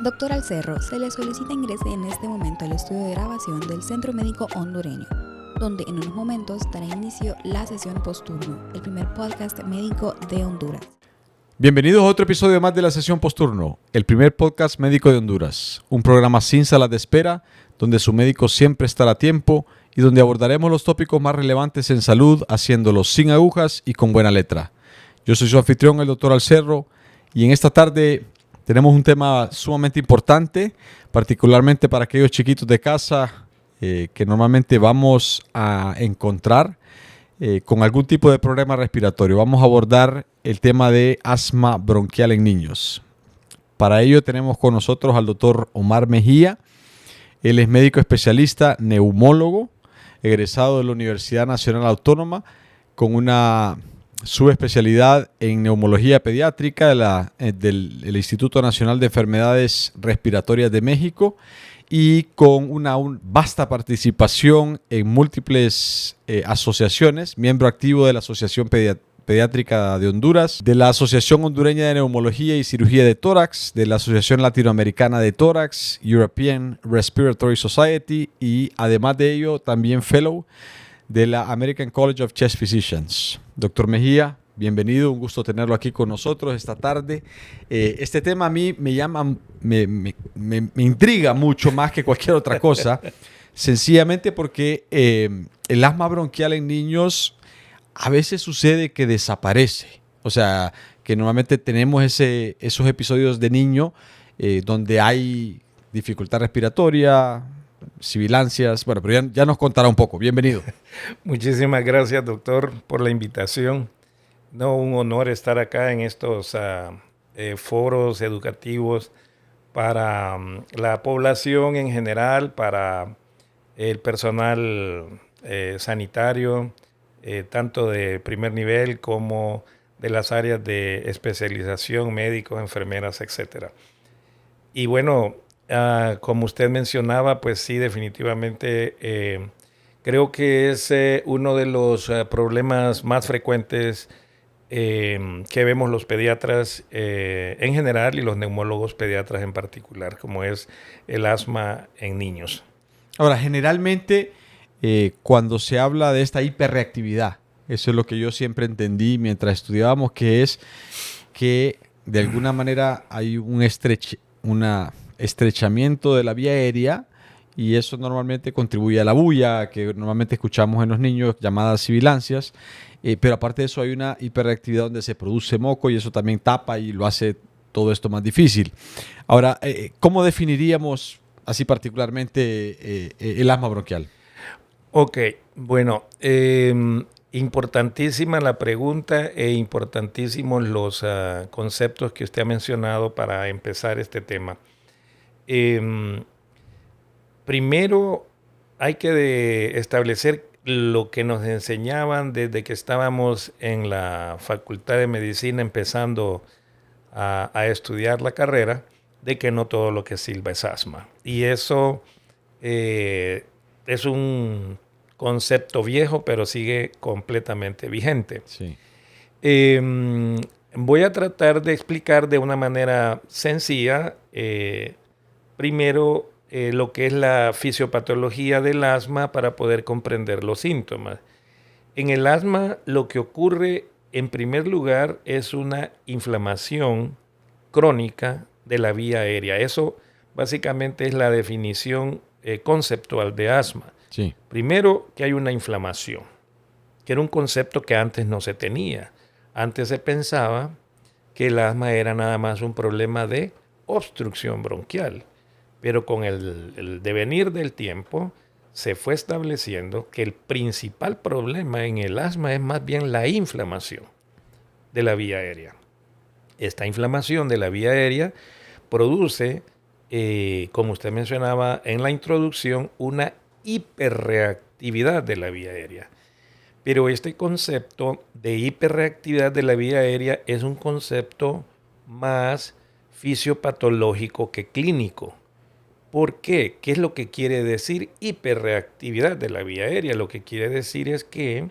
Doctor Alcerro, se le solicita ingrese en este momento al estudio de grabación del Centro Médico Hondureño, donde en unos momentos dará inicio la sesión posturno, el primer podcast médico de Honduras. Bienvenidos a otro episodio más de la sesión posturno, el primer podcast médico de Honduras, un programa sin salas de espera, donde su médico siempre estará a tiempo y donde abordaremos los tópicos más relevantes en salud, haciéndolo sin agujas y con buena letra. Yo soy su anfitrión, el doctor Alcerro, y en esta tarde tenemos un tema sumamente importante, particularmente para aquellos chiquitos de casa que normalmente vamos a encontrar con algún tipo de problema respiratorio. Vamos a abordar el tema de asma bronquial en niños. Para ello tenemos con nosotros al doctor Omar Mejía. Él es médico especialista, neumólogo, egresado de la Universidad Nacional Autónoma, con una subespecialidad en neumología pediátrica del Instituto Nacional de Enfermedades Respiratorias de México y con una vasta participación en múltiples asociaciones, miembro activo de la Asociación Pediátrica de Honduras, de la Asociación Hondureña de Neumología y Cirugía de Tórax, de la Asociación Latinoamericana de Tórax, European Respiratory Society, y además de ello también fellow de la American College of Chest Physicians. Doctor Mejía, bienvenido, un gusto tenerlo aquí con nosotros esta tarde. Este tema a mí me llama, me intriga mucho más que cualquier otra cosa, sencillamente porque el asma bronquial en niños a veces sucede que desaparece. O sea, que normalmente tenemos esos episodios de niño donde hay dificultad respiratoria, sibilancias. Bueno, pero ya nos contará un poco. Bienvenido. Muchísimas gracias, doctor, por la invitación. No, un honor estar acá en estos foros educativos para la población en general, para el personal sanitario, tanto de primer nivel como de las áreas de especialización, médicos, enfermeras, etcétera. Y bueno, como usted mencionaba, pues sí, definitivamente creo que es uno de los problemas más frecuentes que vemos los pediatras en general y los neumólogos pediatras en particular, como es el asma en niños. Ahora, generalmente cuando se habla de esta hiperreactividad, eso es lo que yo siempre entendí mientras estudiábamos, que es que de alguna manera hay un estrechamiento de la vía aérea y eso normalmente contribuye a la bulla que normalmente escuchamos en los niños, llamadas sibilancias, pero aparte de eso hay una hiperreactividad donde se produce moco y eso también tapa y lo hace todo esto más difícil. Ahora, ¿cómo definiríamos así particularmente el asma bronquial? Ok, bueno, importantísima la pregunta e importantísimos los conceptos que usted ha mencionado para empezar este tema. Primero hay que establecer lo que nos enseñaban desde que estábamos en la Facultad de Medicina empezando a estudiar la carrera, de que no todo lo que silba es asma. Y eso es un concepto viejo, pero sigue completamente vigente. Sí. Voy a tratar de explicar de una manera sencilla, primero, lo que es la fisiopatología del asma para poder comprender los síntomas. En el asma, lo que ocurre en primer lugar es una inflamación crónica de la vía aérea. Eso básicamente es la definición conceptual de asma. Sí. Primero, que hay una inflamación, que era un concepto que antes no se tenía. Antes se pensaba que el asma era nada más un problema de obstrucción bronquial, pero con el devenir del tiempo se fue estableciendo que el principal problema en el asma es más bien la inflamación de la vía aérea. Esta inflamación de la vía aérea produce, como usted mencionaba en la introducción, una hiperreactividad de la vía aérea. Pero este concepto de hiperreactividad de la vía aérea es un concepto más fisiopatológico que clínico. ¿Por qué? ¿Qué es lo que quiere decir hiperreactividad de la vía aérea? Lo que quiere decir es que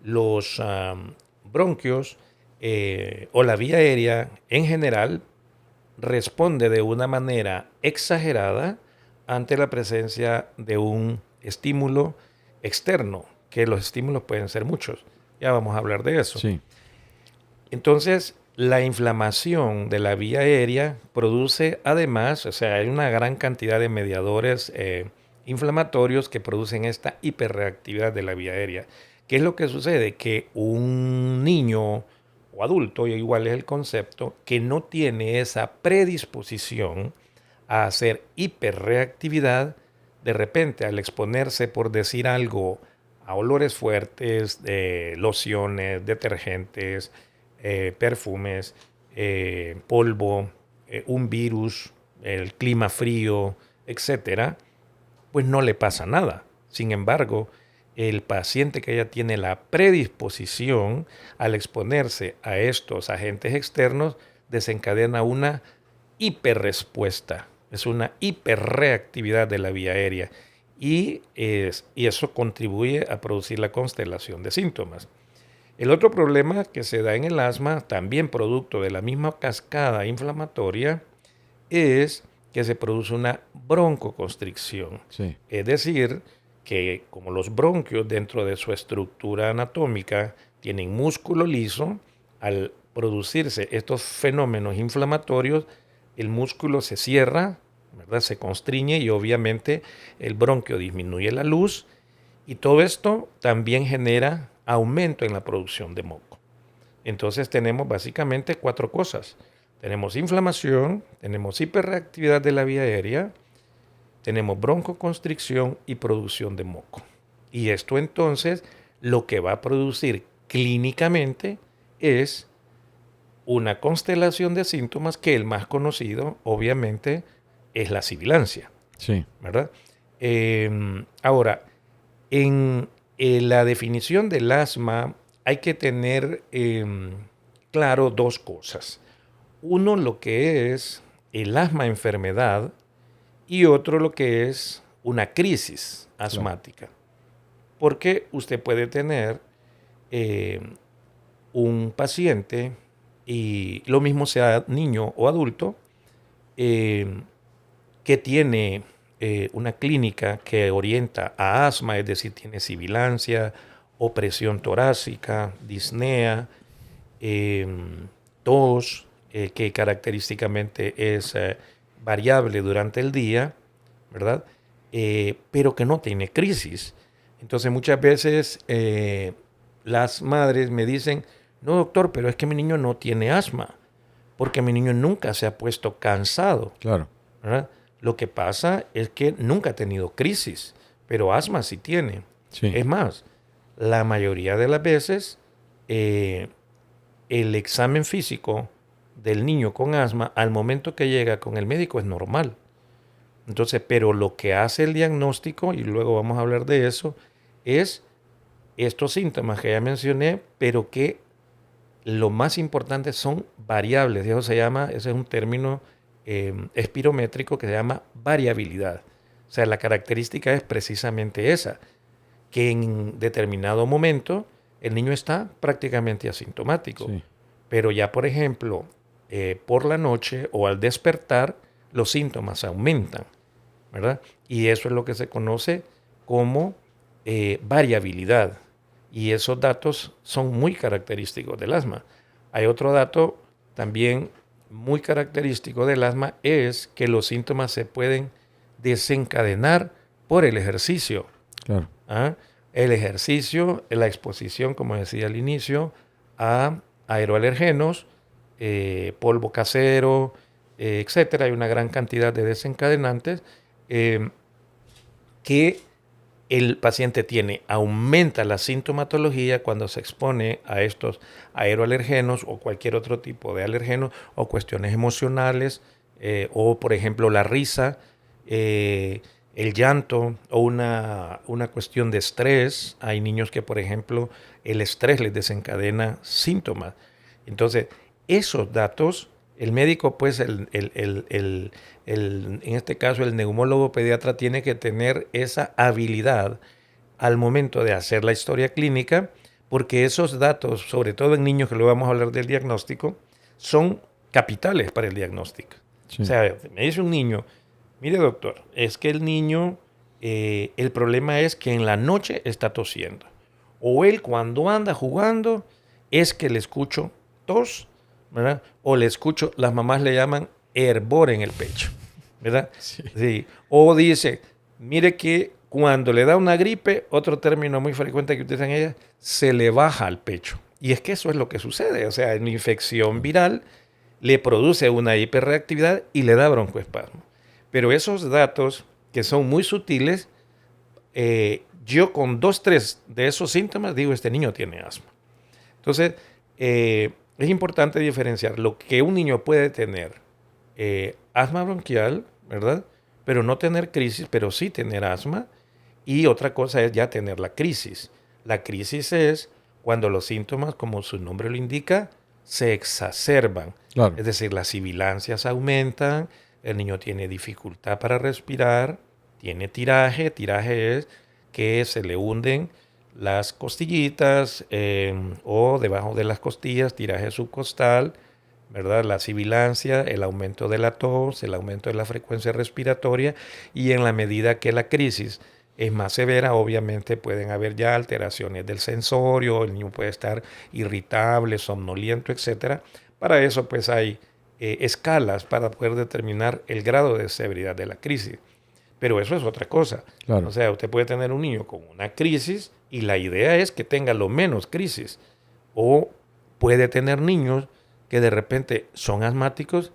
los bronquios o la vía aérea en general responde de una manera exagerada ante la presencia de un estímulo externo, que los estímulos pueden ser muchos. Ya vamos a hablar de eso. Sí. Entonces, la inflamación de la vía aérea produce además, o sea, hay una gran cantidad de mediadores inflamatorios que producen esta hiperreactividad de la vía aérea. ¿Qué es lo que sucede? Que un niño o adulto, igual es el concepto, que no tiene esa predisposición a hacer hiperreactividad, de repente al exponerse, por decir algo, a olores fuertes, lociones, detergentes, perfumes, polvo, un virus, el clima frío, etcétera, pues no le pasa nada. Sin embargo, el paciente que ya tiene la predisposición al exponerse a estos agentes externos desencadena una hiperrespuesta, es una hiperreactividad de la vía aérea y eso contribuye a producir la constelación de síntomas. El otro problema que se da en el asma, también producto de la misma cascada inflamatoria, es que se produce una broncoconstricción. Sí. Es decir, que como los bronquios dentro de su estructura anatómica tienen músculo liso, al producirse estos fenómenos inflamatorios, el músculo se cierra, ¿verdad? Se constriñe y obviamente el bronquio disminuye la luz y todo esto también genera aumento en la producción de moco. Entonces tenemos básicamente 4 cosas. Tenemos inflamación, tenemos hiperreactividad de la vía aérea, tenemos broncoconstricción y producción de moco. Y esto entonces lo que va a producir clínicamente es una constelación de síntomas que el más conocido obviamente es la sibilancia. Sí. ¿Verdad? Ahora, en la definición del asma hay que tener claro 2 cosas. Uno, lo que es el asma enfermedad y otro, lo que es una crisis asmática. Porque usted puede tener un paciente, y lo mismo sea niño o adulto, que tiene una clínica que orienta a asma, es decir, tiene sibilancia, opresión torácica, disnea, tos, que característicamente es variable durante el día, ¿verdad? Pero que no tiene crisis. Entonces muchas veces las madres me dicen, no doctor, pero es que mi niño no tiene asma, porque mi niño nunca se ha puesto cansado. Claro. ¿Verdad? Lo que pasa es que nunca ha tenido crisis, pero asma sí tiene. Sí. Es más, la mayoría de las veces el examen físico del niño con asma al momento que llega con el médico es normal. Entonces, pero lo que hace el diagnóstico, y luego vamos a hablar de eso, es estos síntomas que ya mencioné, pero que lo más importante son variables. Eso se llama, ese es un término espirométrico que se llama variabilidad. O sea, la característica es precisamente esa, que en determinado momento el niño está prácticamente asintomático. Sí. Pero ya, por ejemplo, por la noche o al despertar, los síntomas aumentan, ¿verdad? Y eso es lo que se conoce como variabilidad. Y esos datos son muy característicos del asma. Hay otro dato también muy característico del asma, es que los síntomas se pueden desencadenar por el ejercicio. Claro. ¿Ah? El ejercicio, la exposición, como decía al inicio, a aeroalergenos, polvo casero, etcétera. Hay una gran cantidad de desencadenantes que el paciente tiene. Aumenta la sintomatología cuando se expone a estos aeroalergenos o cualquier otro tipo de alergeno o cuestiones emocionales o, por ejemplo, la risa, el llanto o una cuestión de estrés. Hay niños que, por ejemplo, el estrés les desencadena síntomas. Entonces, esos datos, el médico, pues, en este caso, el neumólogo pediatra tiene que tener esa habilidad al momento de hacer la historia clínica, porque esos datos, sobre todo en niños, que luego vamos a hablar del diagnóstico, son capitales para el diagnóstico. Sí. O sea, me dice un niño, mire doctor, es que el niño, el problema es que en la noche está tosiendo. O él cuando anda jugando es que le escucho tos, ¿verdad? O le escucho, las mamás le llaman hervor en el pecho, ¿verdad? Sí. Sí. O dice, mire que cuando le da una gripe, otro término muy frecuente que utilizan ellas, se le baja al pecho. Y es que eso es lo que sucede. O sea, en una infección viral le produce una hiperreactividad y le da broncoespasmo. Pero esos datos que son muy sutiles, yo con 2, 3 de esos síntomas digo, este niño tiene asma. Entonces, es importante diferenciar lo que un niño puede tener, asma bronquial, ¿verdad? Pero no tener crisis, pero sí tener asma. Y otra cosa es ya tener la crisis. La crisis es cuando los síntomas, como su nombre lo indica, se exacerban. Claro. Es decir, las sibilancias aumentan, el niño tiene dificultad para respirar, tiene tiraje. Tiraje es que se le hunden las costillitas o debajo de las costillas, tiraje subcostal, ¿verdad? La sibilancia, el aumento de la tos, el aumento de la frecuencia respiratoria, y en la medida que la crisis es más severa, obviamente pueden haber ya alteraciones del sensorio, el niño puede estar irritable, somnoliento, etc. Para eso pues hay escalas para poder determinar el grado de severidad de la crisis. Pero eso es otra cosa. Claro. O sea, usted puede tener un niño con una crisis y la idea es que tenga lo menos crisis. O puede tener niños que de repente son asmáticos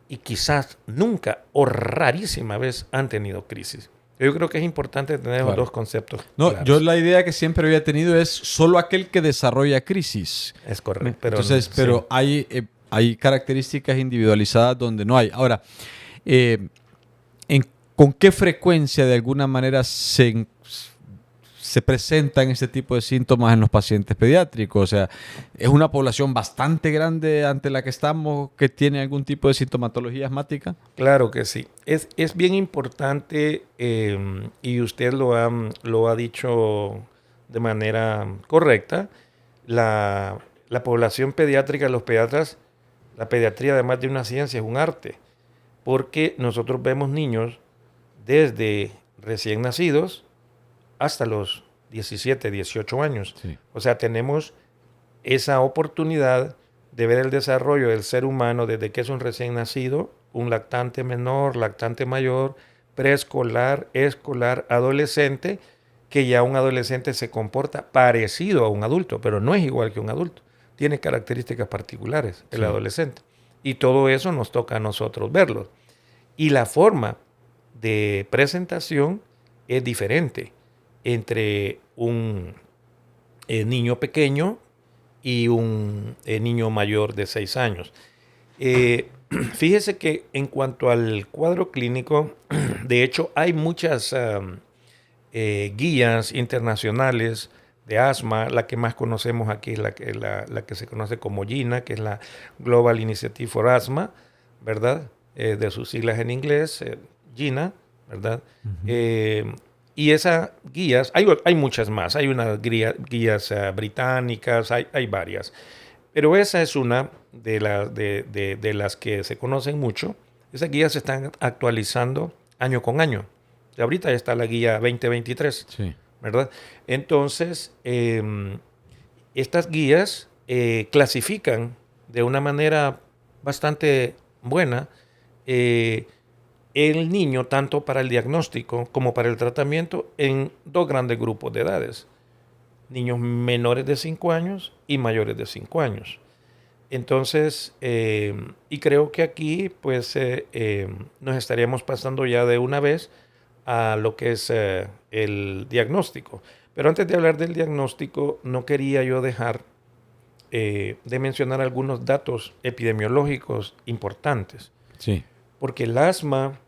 y quizás nunca o rarísima vez han tenido crisis. Yo creo que es importante tener los dos conceptos claros. Yo la idea que siempre había tenido es solo aquel que desarrolla crisis. Es correcto. Pero entonces, pero hay características individualizadas donde no hay. Ahora, ¿con qué frecuencia de alguna manera se presentan este tipo de síntomas en los pacientes pediátricos? O sea, ¿es una población bastante grande ante la que estamos que tiene algún tipo de sintomatología asmática? Claro que sí. Es bien importante y usted lo ha dicho de manera correcta. La población pediátrica, los pediatras, la pediatría además de una ciencia es un arte, porque nosotros vemos niños desde recién nacidos hasta los 17, 18 años. Sí. O sea, tenemos esa oportunidad de ver el desarrollo del ser humano desde que es un recién nacido, un lactante menor, lactante mayor, preescolar, escolar, adolescente, que ya un adolescente se comporta parecido a un adulto, pero no es igual que un adulto. Tiene características particulares el adolescente. Y todo eso nos toca a nosotros verlo. Y la forma de presentación es diferente entre un niño pequeño y un niño mayor de 6 años. Fíjese que en cuanto al cuadro clínico, de hecho hay muchas guías internacionales de asma. La que más conocemos aquí es la que se conoce como GINA, que es la Global Initiative for Asthma, ¿verdad? De sus siglas en inglés, GINA, ¿verdad? Y esas guías, hay muchas más, hay unas guías británicas, hay varias, pero esa es una de las que se conocen mucho. Esas guías se están actualizando año con año. Y ahorita ya está la guía 2023, Sí. ¿verdad? Entonces, estas guías clasifican de una manera bastante buena el niño, tanto para el diagnóstico como para el tratamiento, en 2 grandes grupos de edades. Niños menores de 5 años y mayores de 5 años. Entonces, y creo que aquí pues nos estaríamos pasando ya de una vez a lo que es el diagnóstico. Pero antes de hablar del diagnóstico, no quería yo dejar de mencionar algunos datos epidemiológicos importantes. Sí. Porque el asma,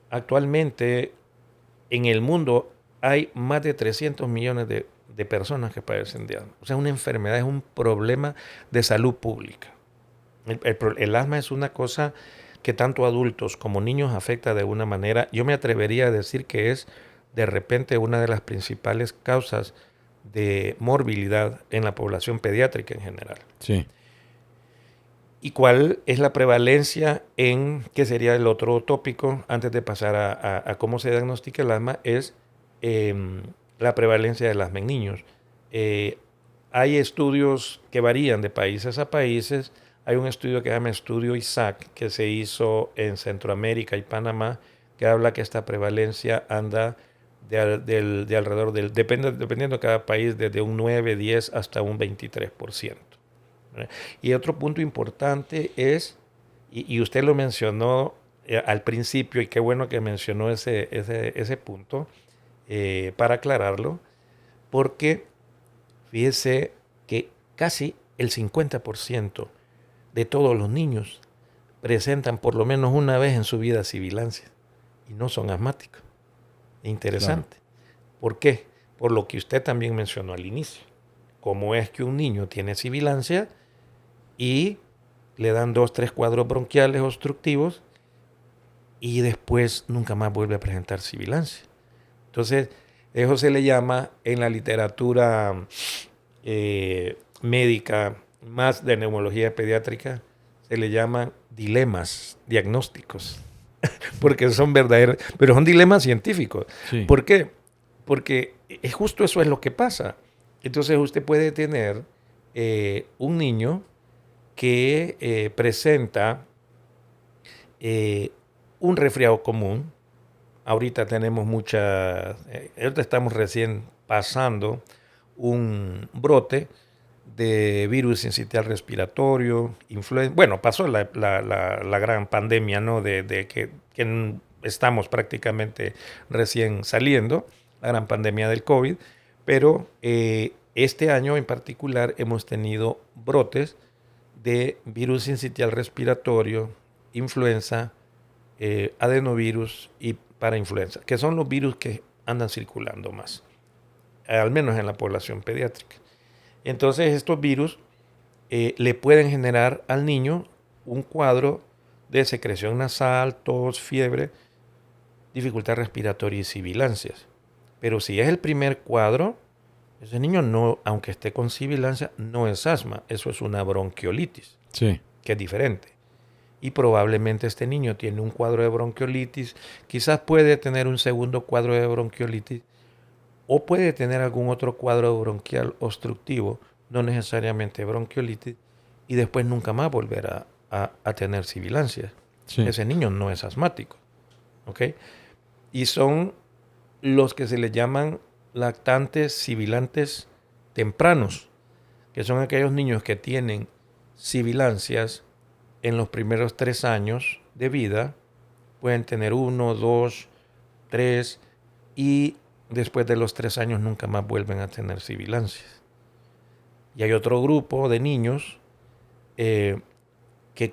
actualmente en el mundo hay más de 300 millones de personas que padecen de asma. O sea, una enfermedad, es un problema de salud pública. El asma es una cosa que tanto adultos como niños afecta de una manera. Yo me atrevería a decir que es de repente una de las principales causas de morbilidad en la población pediátrica en general. Sí. ¿Y cuál es la prevalencia qué sería el otro tópico antes de pasar a cómo se diagnostica el asma? Es la prevalencia del asma en niños. Hay estudios que varían de países a países. Hay un estudio que se llama Estudio ISAC, que se hizo en Centroamérica y Panamá, que habla que esta prevalencia anda de alrededor dependiendo de cada país, desde un 9, 10 hasta un 23%. Y otro punto importante es, y usted lo mencionó al principio, y qué bueno que mencionó ese punto, para aclararlo, porque fíjese que casi el 50% de todos los niños presentan por lo menos una vez en su vida sibilancia y no son asmáticos. Interesante. Claro. ¿Por qué? Por lo que usted también mencionó al inicio. ¿Cómo es que un niño tiene sibilancia y le dan 2, 3 cuadros bronquiales obstructivos y después nunca más vuelve a presentar sibilancia? Entonces, eso se le llama en la literatura médica, más de neumología pediátrica, se le llaman dilemas diagnósticos, porque son verdaderos, pero son dilemas científicos. Sí. ¿Por qué? Porque justo eso es lo que pasa. Entonces usted puede tener un niño que presenta un resfriado común. Ahorita tenemos ahorita estamos recién pasando un brote de virus sincitial respiratorio, influenza. Bueno, pasó la gran pandemia, ¿no? De que estamos prácticamente recién saliendo, la gran pandemia del COVID, pero este año en particular hemos tenido brotes de virus sincitial respiratorio, influenza, adenovirus y parainfluenza, que son los virus que andan circulando más, al menos en la población pediátrica. Entonces estos virus le pueden generar al niño un cuadro de secreción nasal, tos, fiebre, dificultad respiratoria y sibilancias. Pero si es el primer cuadro, ese niño no, aunque esté con sibilancia, no es asma, eso es una bronquiolitis, sí, que es diferente. Y probablemente este niño tiene un cuadro de bronquiolitis, quizás puede tener un segundo cuadro de bronquiolitis, o puede tener algún otro cuadro bronquial obstructivo, no necesariamente bronquiolitis, y después nunca más volver a tener sibilancias. Sí. Ese niño no es asmático. ¿Ok? Y son los que se le llaman lactantes sibilantes tempranos, que son aquellos niños que tienen sibilancias en los primeros 3 años de vida, pueden tener 1, 2, 3, y después de los 3 años nunca más vuelven a tener sibilancias. Y hay otro grupo de niños que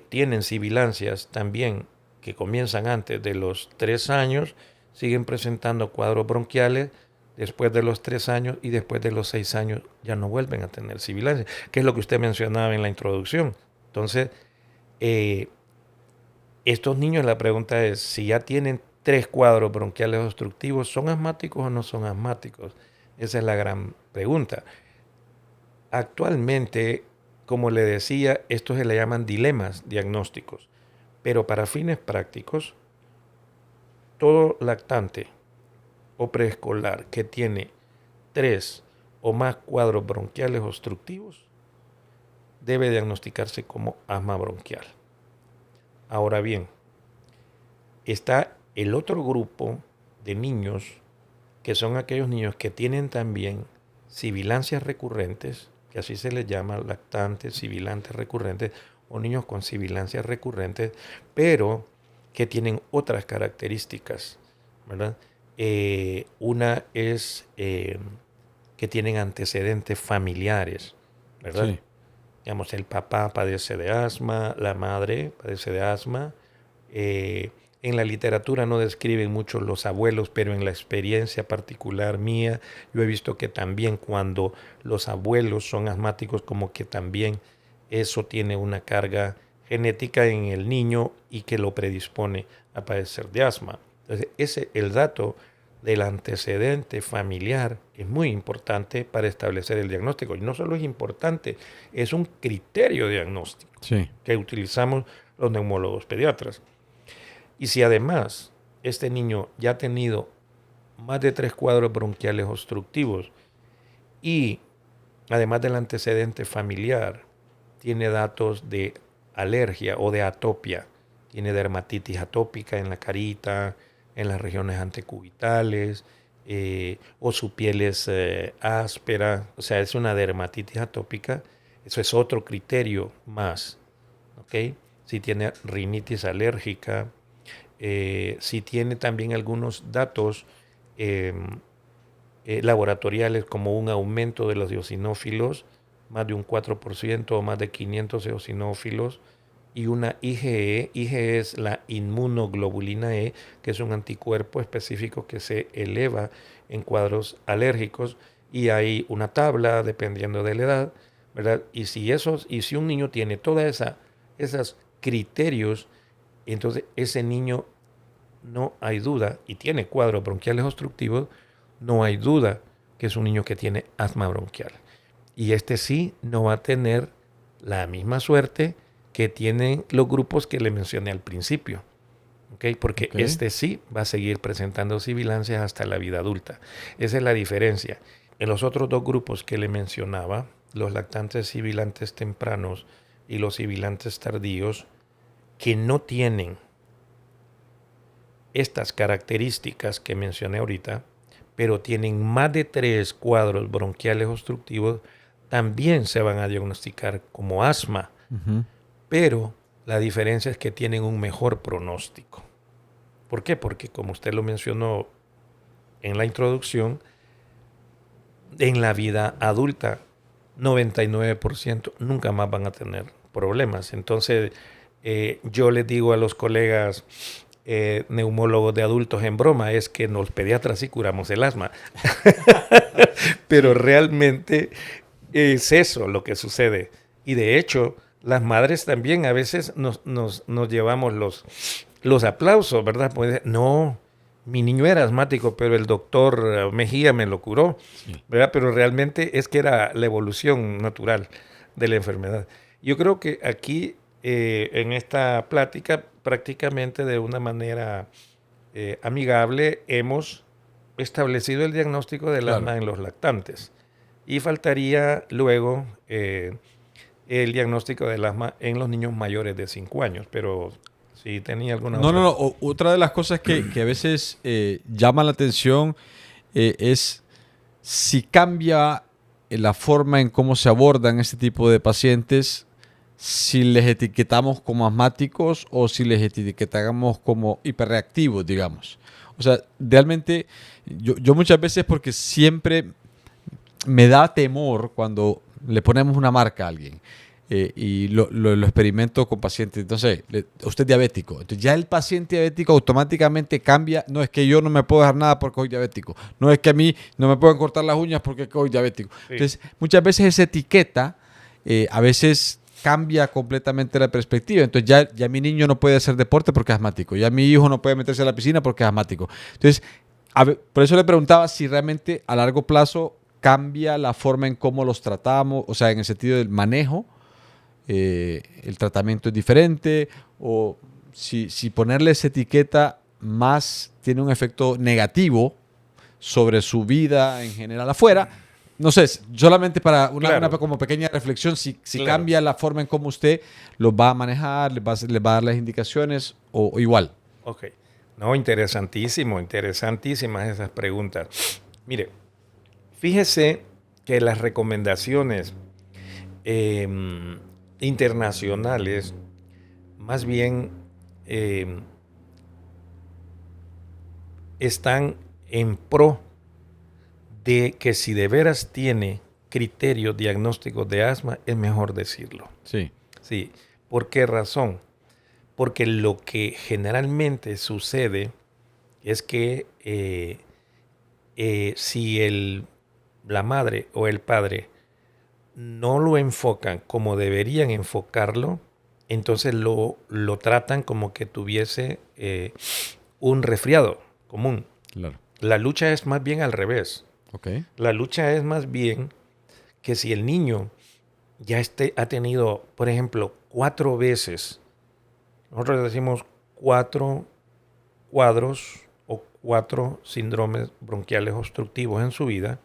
tienen sibilancias también, que comienzan antes de los 3 años, siguen presentando cuadros bronquiales después de los 3 años y después de los 6 años ya no vuelven a tener sibilancias, que es lo que usted mencionaba en la introducción. Entonces, estos niños, la pregunta es, si ya tienen 3 cuadros bronquiales obstructivos, ¿son asmáticos o no son asmáticos? Esa es la gran pregunta. Actualmente, como le decía, estos se le llaman dilemas diagnósticos, pero para fines prácticos, todo lactante o preescolar que tiene 3 o más cuadros bronquiales obstructivos debe diagnosticarse como asma bronquial. Ahora bien, está el otro grupo de niños, que son aquellos niños que tienen también sibilancias recurrentes, que así se les llama, lactantes, sibilantes recurrentes, o niños con sibilancias recurrentes, pero que tienen otras características, ¿verdad? Una es que tienen antecedentes familiares, ¿verdad? Sí. Digamos, el papá padece de asma, la madre padece de asma. En la literatura no describen mucho los abuelos, pero en la experiencia particular mía, yo he visto que también cuando los abuelos son asmáticos, como que también eso tiene una carga genética en el niño y que lo predispone a padecer de asma. Entonces, el dato del antecedente familiar es muy importante para establecer el diagnóstico. Y no solo es importante, es un criterio diagnóstico que utilizamos los neumólogos pediatras. Y si además este niño ya ha tenido más de 3 cuadros bronquiales obstructivos y además del antecedente familiar tiene datos de alergia o de atopia, tiene dermatitis atópica en la carita, en las regiones antecubitales, o su piel es áspera, o sea, es una dermatitis atópica, eso es otro criterio más, ¿ok? Si tiene rinitis alérgica, si tiene también algunos datos laboratoriales como un aumento de los eosinófilos, más de un 4% o más de 500 eosinófilos, y una IgE. IgE es la inmunoglobulina E, que es un anticuerpo específico que se eleva en cuadros alérgicos, y hay una tabla dependiendo de la edad, ¿verdad? Y si un niño tiene todos esos criterios, entonces ese niño, no hay duda, y tiene cuadros bronquiales obstructivos, no hay duda que es un niño que tiene asma bronquial. Y este sí no va a tener la misma suerte que tienen los grupos que le mencioné al principio. ¿Okay? Porque este sí va a seguir presentando sibilancias hasta la vida adulta. Esa es la diferencia. En los otros 2 grupos que le mencionaba, los lactantes sibilantes tempranos y los sibilantes tardíos, que no tienen estas características que mencioné ahorita, pero tienen más de 3 cuadros bronquiales obstructivos, también se van a diagnosticar como asma. Pero la diferencia es que tienen un mejor pronóstico. ¿Por qué? Porque, como usted lo mencionó en la introducción, en la vida adulta, 99% nunca más van a tener problemas. Entonces, yo les digo a los colegas neumólogos de adultos en broma, es que los pediatras sí curamos el asma. Pero realmente es eso lo que sucede. Y de hecho, las madres también a veces nos llevamos los aplausos, ¿verdad? Pues, no, mi niño era asmático, pero el doctor Mejía me lo curó, ¿verdad? Pero realmente es que era la evolución natural de la enfermedad. Yo creo que aquí, en esta plática, prácticamente de una manera amigable, hemos establecido el diagnóstico del asma en los lactantes. Y faltaría luego el diagnóstico del asma en los niños mayores de 5 años, pero si tenía alguna otra. No. Otra de las cosas que a veces llama la atención es si cambia la forma en cómo se abordan este tipo de pacientes, si les etiquetamos como asmáticos o si les etiquetamos como hiperreactivos, digamos. O sea, realmente yo muchas veces, porque siempre me da temor cuando le ponemos una marca a alguien y lo experimento con pacientes. Entonces, usted es diabético. Entonces, ya el paciente diabético automáticamente cambia. No es que yo no me puedo dejar nada porque soy diabético. No es que a mí no me pueden cortar las uñas porque soy diabético. Sí. Entonces, muchas veces esa etiqueta a veces cambia completamente la perspectiva. Entonces, ya mi niño no puede hacer deporte porque es asmático. Ya mi hijo no puede meterse a la piscina porque es asmático. Entonces, por eso le preguntaba si realmente a largo plazo cambia la forma en cómo los tratamos, o sea, en el sentido del manejo, el tratamiento es diferente, o si ponerles etiqueta más tiene un efecto negativo sobre su vida en general afuera. No sé, solamente para una como pequeña reflexión, si cambia la forma en cómo usted los va a manejar, les va a dar las indicaciones o igual. Ok. No, interesantísimas esas preguntas. Mire, fíjese que las recomendaciones internacionales más bien están en pro de que si de veras tiene criterios diagnósticos de asma, es mejor decirlo. Sí. Sí. ¿Por qué razón? Porque lo que generalmente sucede es que si la madre o el padre no lo enfocan como deberían enfocarlo, entonces lo tratan como que tuviese un resfriado común. Claro. La lucha es más bien al revés. Okay. La lucha es más bien que si el niño ya ha tenido, por ejemplo, 4 veces, nosotros decimos 4 cuadros o 4 síndromes bronquiales obstructivos en su vida,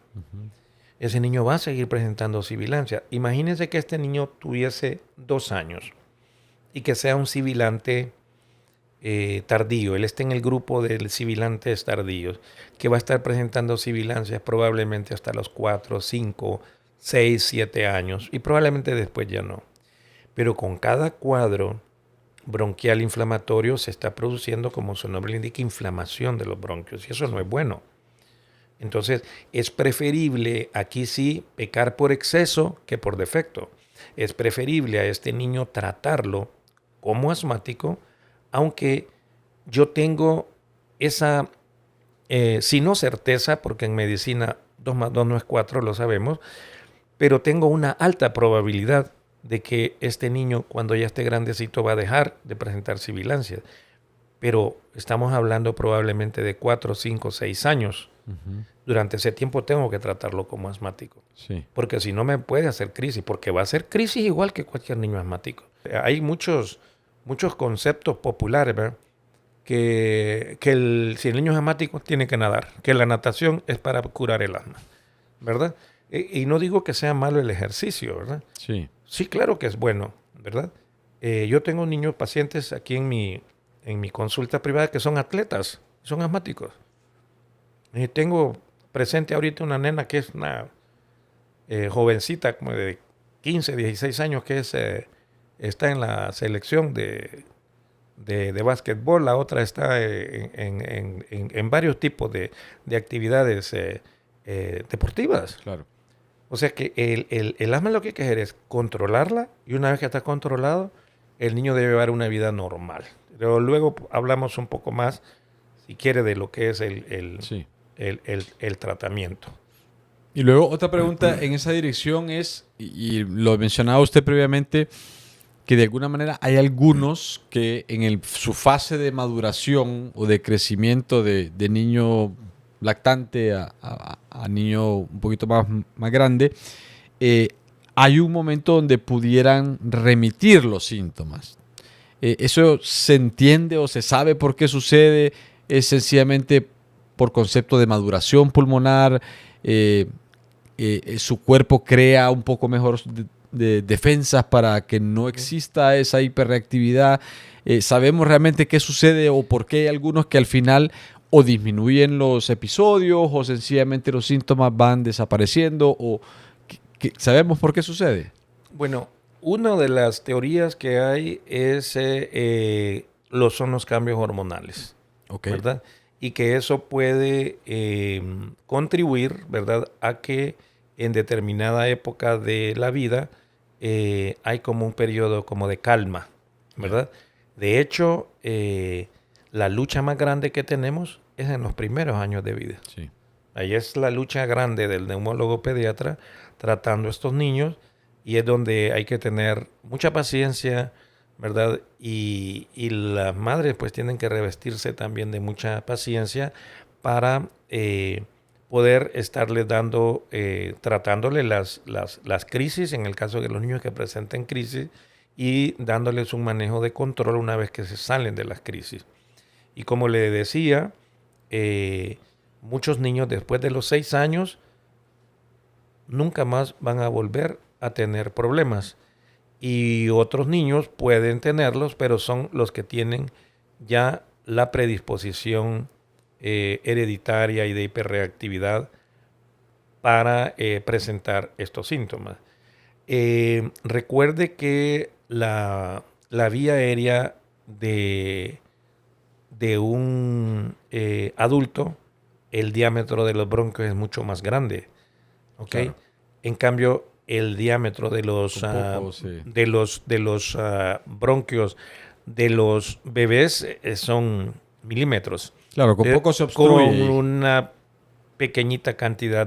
ese niño va a seguir presentando sibilancia. Imagínense que este niño tuviese 2 años y que sea un sibilante tardío. Él está en el grupo de sibilantes tardíos, que va a estar presentando sibilancias probablemente hasta los 4, 5, 6, 7 años y probablemente después ya no. Pero con cada cuadro bronquial inflamatorio se está produciendo, como su nombre le indica, inflamación de los bronquios y eso no es bueno. Entonces es preferible aquí sí pecar por exceso que por defecto. Es preferible a este niño tratarlo como asmático, aunque yo tengo esa, si no certeza, porque en medicina 2 más 2 no es 4, lo sabemos, pero tengo una alta probabilidad de que este niño, cuando ya esté grandecito, va a dejar de presentar sibilancias. Pero estamos hablando probablemente de 4, 5, 6 años. Durante ese tiempo tengo que tratarlo como asmático. Sí. Porque si no me puede hacer crisis, porque va a ser crisis igual que cualquier niño asmático. Hay muchos conceptos populares, ¿verdad? Que si el niño es asmático tiene que nadar, que la natación es para curar el asma, ¿verdad? Y no digo que sea malo el ejercicio, ¿verdad? Sí. Sí, claro que es bueno, ¿verdad? Yo tengo niños pacientes aquí en mi consulta privada que son atletas, son asmáticos. Tengo presente ahorita una nena que es una jovencita, como de 15, 16 años, que está en la selección de básquetbol. La otra está en varios tipos de actividades deportivas. Claro. O sea que el asma lo que hay que hacer es controlarla, y una vez que está controlado, el niño debe llevar una vida normal. Pero luego hablamos un poco más, si quiere, de lo que es el tratamiento. Y luego otra pregunta en esa dirección es, y lo mencionaba usted previamente, que de alguna manera hay algunos que en su fase de maduración o de crecimiento de niño lactante a niño un poquito más grande, hay un momento donde pudieran remitir los síntomas. ¿Eso se entiende o se sabe por qué sucede? ¿Es sencillamente por concepto de maduración pulmonar? Su cuerpo crea un poco mejor de defensas para que no exista esa hiperreactividad. ¿Sabemos realmente qué sucede o por qué hay algunos que al final o disminuyen los episodios o sencillamente los síntomas van desapareciendo? O ¿sabemos por qué sucede? Bueno, una de las teorías que hay es son los cambios hormonales, Okay. ¿verdad? Y que eso puede contribuir, ¿verdad?, a que en determinada época de la vida hay como un periodo como de calma, ¿verdad? De hecho, la lucha más grande que tenemos es en los primeros años de vida. Sí. Ahí es la lucha grande del neumólogo pediatra tratando a estos niños, y es donde hay que tener mucha paciencia, ¿verdad? Y las madres pues tienen que revestirse también de mucha paciencia para poder estarles dando, tratándole las crisis, en el caso de los niños que presenten crisis, y dándoles un manejo de control una vez que se salen de las crisis. Y como le decía, muchos niños después de los 6 años nunca más van a volver a tener problemas. Y otros niños pueden tenerlos, pero son los que tienen ya la predisposición hereditaria y de hiperreactividad para presentar estos síntomas. Recuerde que la vía aérea de un adulto, el diámetro de los bronquios es mucho más grande. ¿Okay? Claro. En cambio, el diámetro de los bronquios de los bebés son milímetros. Claro, con poco se obstruye. Con una pequeñita cantidad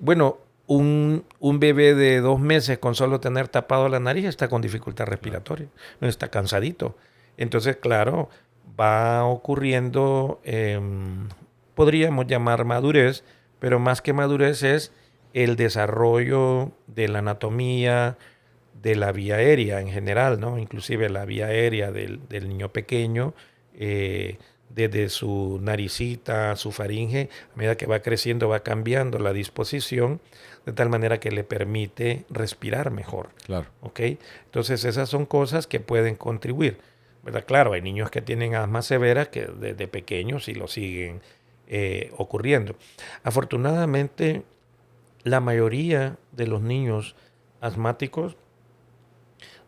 bueno, un bebé de 2 meses con solo tener tapado la nariz está con dificultad respiratoria, no está cansadito. Entonces, claro, va ocurriendo podríamos llamar madurez, pero más que madurez es el desarrollo de la anatomía, de la vía aérea en general, ¿no? Inclusive la vía aérea del niño pequeño, desde su naricita, su faringe, a medida que va creciendo va cambiando la disposición de tal manera que le permite respirar mejor. Claro. ¿Ok? Entonces esas son cosas que pueden contribuir, ¿verdad? Claro, hay niños que tienen asma severa que desde pequeños y lo siguen ocurriendo. Afortunadamente, la mayoría de los niños asmáticos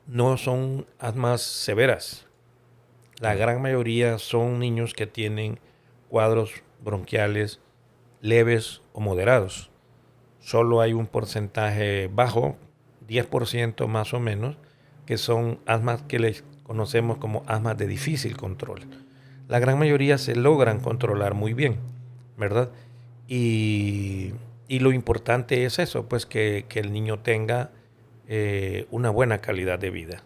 no son asmas severas. La gran mayoría son niños que tienen cuadros bronquiales leves o moderados. Solo hay un porcentaje bajo, 10% más o menos, que son asmas que les conocemos como asmas de difícil control. La gran mayoría se logran controlar muy bien, ¿verdad? Y lo importante es eso, pues que el niño tenga una buena calidad de vida.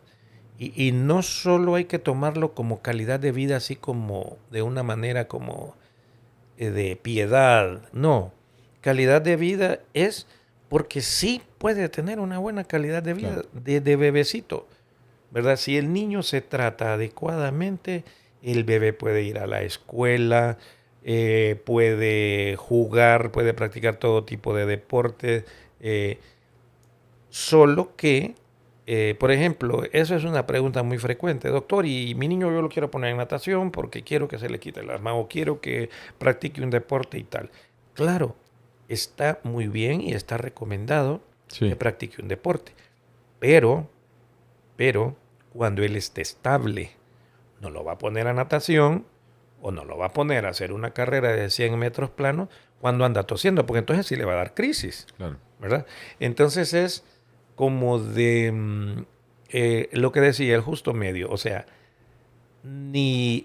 Y no solo hay que tomarlo como calidad de vida, así como de una manera como de piedad, no. Calidad de vida es porque sí puede tener una buena calidad de vida, claro, de bebecito, ¿verdad? Si el niño se trata adecuadamente, el bebé puede ir a la escuela, puede jugar, puede practicar todo tipo de deportes, solo que, por ejemplo, eso es una pregunta muy frecuente. Doctor, y mi niño yo lo quiero poner en natación porque quiero que se le quite el asma o quiero que practique un deporte y tal. Claro, está muy bien y está recomendado que practique un deporte. Pero, cuando él esté estable, no lo va a poner a natación o no lo va a poner a hacer una carrera de 100 metros planos cuando anda tosiendo, porque entonces sí le va a dar crisis, claro, ¿verdad? Entonces es como de lo que decía, el justo medio, o sea, ni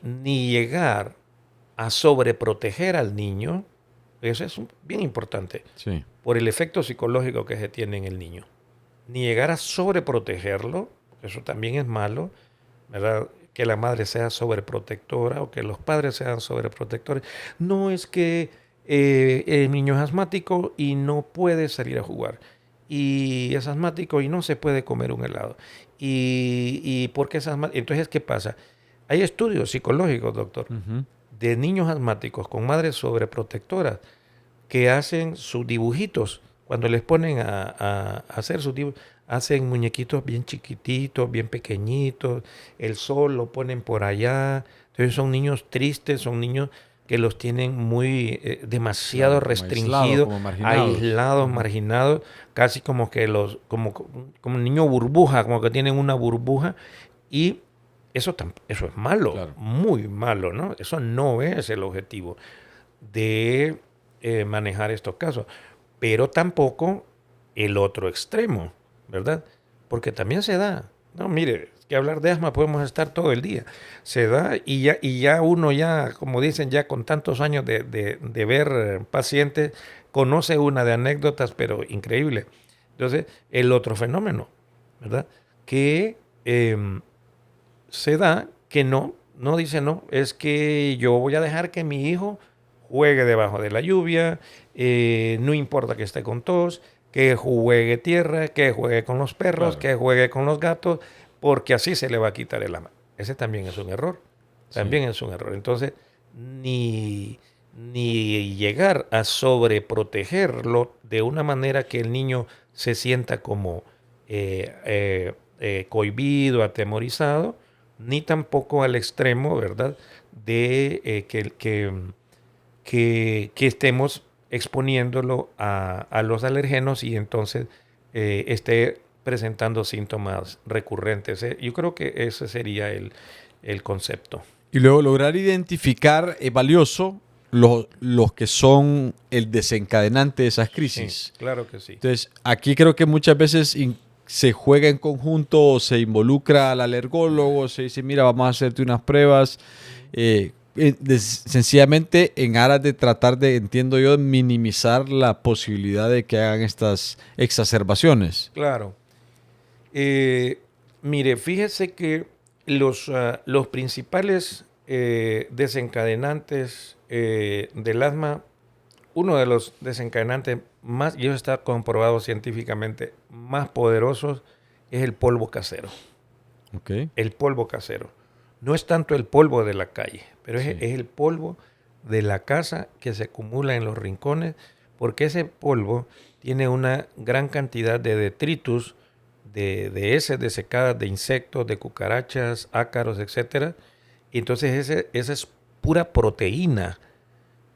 llegar a sobreproteger al niño, eso es bien importante, sí, por el efecto psicológico que se tiene en el niño. Ni llegar a sobreprotegerlo, eso también es malo, ¿verdad? Que la madre sea sobreprotectora o que los padres sean sobreprotectores. No es que el niño es asmático y no puede salir a jugar. Y es asmático y no se puede comer un helado. Y porque es asmático. Entonces, ¿qué pasa? Hay estudios psicológicos, doctor, de niños asmáticos con madres sobreprotectoras que hacen sus dibujitos. Cuando les ponen a hacer sus dibujos, hacen muñequitos bien chiquititos, bien pequeñitos. El sol lo ponen por allá. Entonces son niños tristes, son niños que los tienen muy demasiado restringidos, aislados, marginados, casi como que como un niño burbuja, como que tienen una burbuja. Y eso es malo, claro, muy malo, ¿no? Eso no es el objetivo de manejar estos casos. Pero tampoco el otro extremo, ¿verdad? Porque también se da. No, mire, que hablar de asma podemos estar todo el día. Se da y ya uno ya, como dicen, ya con tantos años de ver pacientes, conoce una de anécdotas, pero increíble. Entonces, el otro fenómeno, ¿verdad? Que se da, que no dice no, es que yo voy a dejar que mi hijo juegue debajo de la lluvia, no importa que esté con tos, que juegue tierra, que juegue con los perros, claro, que juegue con los gatos, porque así se le va a quitar el asma. Ese también es un error. También es un error. Entonces, ni llegar a sobreprotegerlo de una manera que el niño se sienta como cohibido, atemorizado, ni tampoco al extremo, ¿verdad?, de que estemos exponiéndolo a los alergenos y entonces esté presentando síntomas recurrentes. Yo creo que ese sería el concepto. Y luego lograr identificar es valioso los que son el desencadenante de esas crisis. Sí, claro que sí. Entonces, aquí creo que muchas veces se juega en conjunto o se involucra al alergólogo, se dice, mira, vamos a hacerte unas pruebas. Sencillamente en aras de tratar de, entiendo yo, minimizar la posibilidad de que hagan estas exacerbaciones. Claro. Mire, fíjese que los principales desencadenantes del asma, uno de los desencadenantes más, y eso está comprobado científicamente, más poderosos es el polvo casero. Ok. El polvo casero. No es tanto el polvo de la calle, pero Sí. es el polvo de la casa que se acumula en los rincones, porque ese polvo tiene una gran cantidad de detritus, de heces desecadas de insectos, de cucarachas, ácaros, etc. Y entonces esa es pura proteína.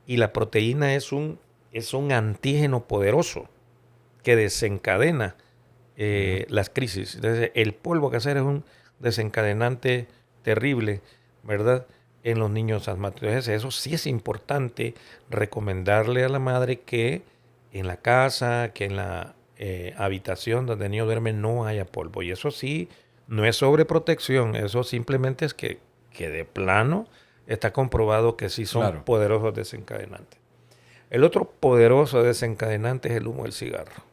Y la proteína es un antígeno poderoso que desencadena las crisis. Entonces, el polvo casero es un desencadenante terrible, ¿verdad?, en los niños asmáticos. Entonces, eso sí es importante recomendarle a la madre que en la casa, que en la habitación donde el niño duerme no haya polvo. Y eso sí, no es sobreprotección, eso simplemente es que de plano está comprobado que sí son Claro. poderosos desencadenantes. El otro poderoso desencadenante es el humo del cigarro,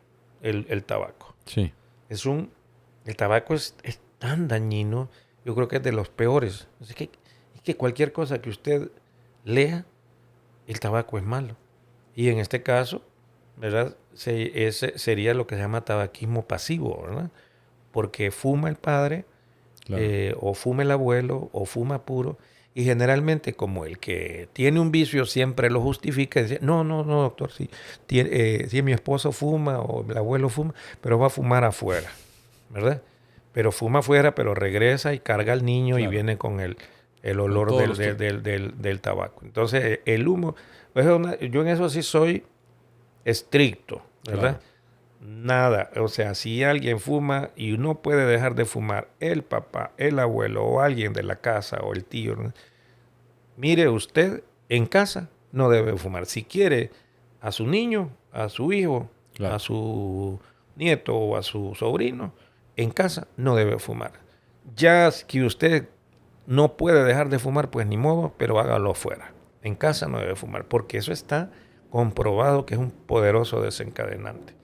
el tabaco. Sí. El tabaco es tan dañino, yo creo que es de los peores. Es que cualquier cosa que usted lea, el tabaco es malo. Y en este caso, ¿verdad?, ese sería lo que se llama tabaquismo pasivo, ¿verdad? Porque fuma el padre, Claro. o fuma el abuelo, o fuma puro. Y generalmente, como el que tiene un vicio siempre lo justifica, dice, no, doctor, si mi esposo fuma o el abuelo fuma, pero va a fumar afuera, ¿verdad? Pero fuma afuera, pero regresa y carga al niño, Claro. y viene con el olor todos del tabaco. Entonces, el humo, pues, yo en eso sí soy estricto, ¿verdad? Claro. Nada, o sea, si alguien fuma y no puede dejar de fumar, el papá, el abuelo o alguien de la casa o el tío, ¿no?, mire usted, en casa no debe fumar. Si quiere a su niño, a su hijo, Claro. a su nieto o a su sobrino, en casa no debe fumar. Ya que usted no puede dejar de fumar, pues ni modo, pero hágalo fuera. En casa no debe fumar, porque eso está comprobado que es un poderoso desencadenante.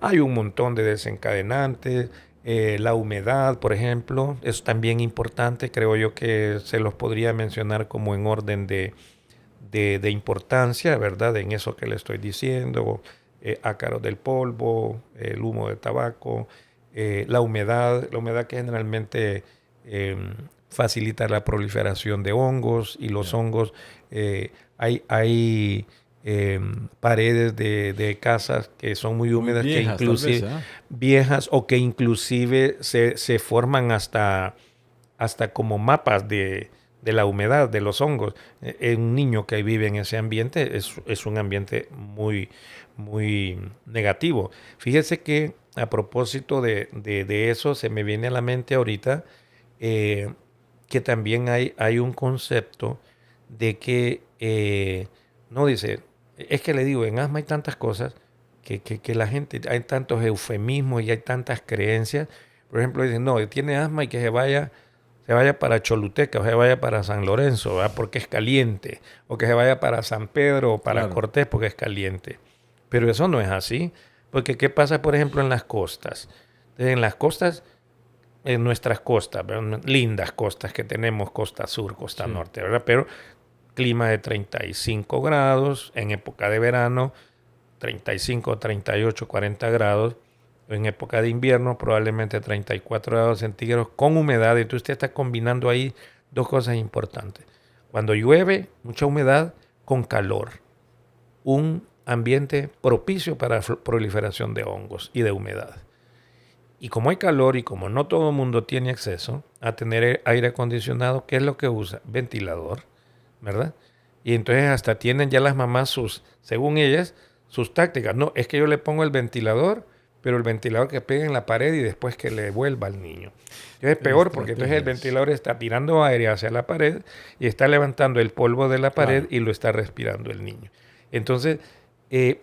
Hay un montón de desencadenantes, la humedad, por ejemplo, es también importante, creo yo que se los podría mencionar como en orden de importancia, ¿verdad?, en eso que le estoy diciendo, ácaros del polvo, el humo de tabaco, la humedad que generalmente facilita la proliferación de hongos, y los hongos, hay paredes de casas que son muy húmedas, Muy viejas, que inclusive tal vez, ¿eh? viejas, o que inclusive se forman hasta como mapas de la humedad, de los hongos. Un niño que vive en ese ambiente es un ambiente muy, muy negativo. Fíjese que a propósito de eso, se me viene a la mente ahorita que también hay un concepto de que, no dice, es que le digo, en asma hay tantas cosas que la gente, hay tantos eufemismos y hay tantas creencias. Por ejemplo, dicen, no, tiene asma y que se vaya para Choluteca, o se vaya para San Lorenzo, ¿verdad?, porque es caliente, o que se vaya para San Pedro o para Claro. Cortés porque es caliente. Pero eso no es así, porque ¿qué pasa, por ejemplo, en las costas? En las costas, en nuestras costas, ¿verdad?, lindas costas que tenemos, costa sur, costa Sí. norte, ¿verdad?, pero clima de 35 grados, en época de verano, 35, 38, 40 grados. En época de invierno, probablemente 34 grados centígrados con humedad. Entonces usted está combinando ahí dos cosas importantes. Cuando llueve, mucha humedad con calor. Un ambiente propicio para la proliferación de hongos y de humedad. Y como hay calor y como no todo el mundo tiene acceso a tener aire acondicionado, ¿qué es lo que usa? Ventilador, ¿verdad? Y entonces hasta tienen ya las mamás según ellas, sus tácticas. No, es que yo le pongo el ventilador, pero el ventilador que pegue en la pared y después que le vuelva al niño. Entonces es peor, porque entonces el ventilador está tirando aire hacia la pared y está levantando el polvo de la pared, Claro. y lo está respirando el niño. Entonces,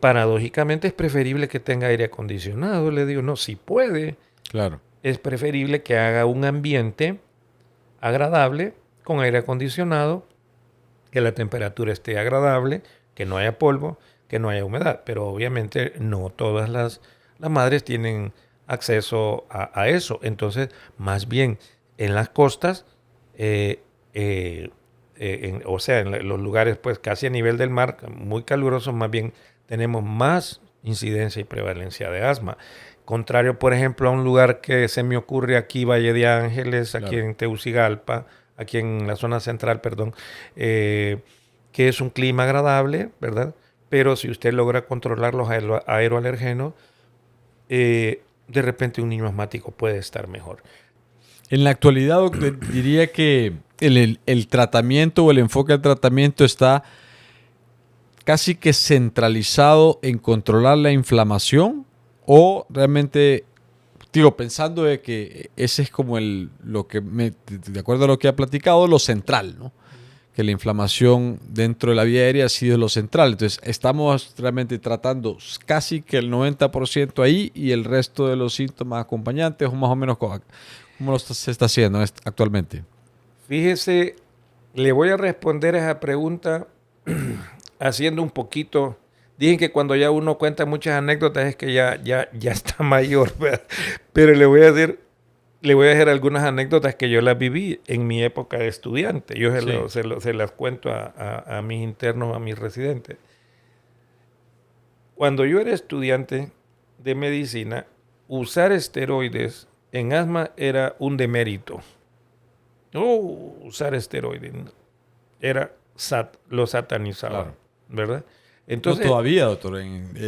paradójicamente es preferible que tenga aire acondicionado. Le digo, no, si puede, Claro. es preferible que haga un ambiente agradable con aire acondicionado, que la temperatura esté agradable, que no haya polvo, que no haya humedad. Pero obviamente no todas las madres tienen acceso a eso. Entonces, más bien en las costas o sea, en los lugares pues casi a nivel del mar, muy calurosos, más bien tenemos más incidencia y prevalencia de asma. Contrario, por ejemplo, a un lugar que se me ocurre aquí, Valle de Ángeles, aquí en Tegucigalpa, aquí en la zona central, perdón, que es un clima agradable, ¿verdad? Pero si usted logra controlar los aeroalergenos, de repente un niño asmático puede estar mejor. En la actualidad, doctor, diría que el tratamiento o el enfoque del tratamiento está casi que centralizado en controlar la inflamación, o realmente, digo, pensando de que ese es como de acuerdo a lo que ha platicado, lo central, ¿no? Que la inflamación dentro de la vía aérea ha sido lo central. Entonces, estamos realmente tratando casi que el 90% ahí, y el resto de los síntomas acompañantes, o más o menos, ¿cómo se está haciendo actualmente? Fíjese, le voy a responder a esa pregunta haciendo un poquito. Dicen que cuando ya uno cuenta muchas anécdotas es que ya está mayor, ¿verdad? Pero le voy a decir algunas anécdotas que yo las viví en mi época de estudiante. Yo se las cuento a mis internos, a mis residentes. Cuando yo era estudiante de medicina, usar esteroides en asma era un demérito. Usar esteroides lo satanizaba, Claro. ¿verdad? Entonces, No todavía, doctor.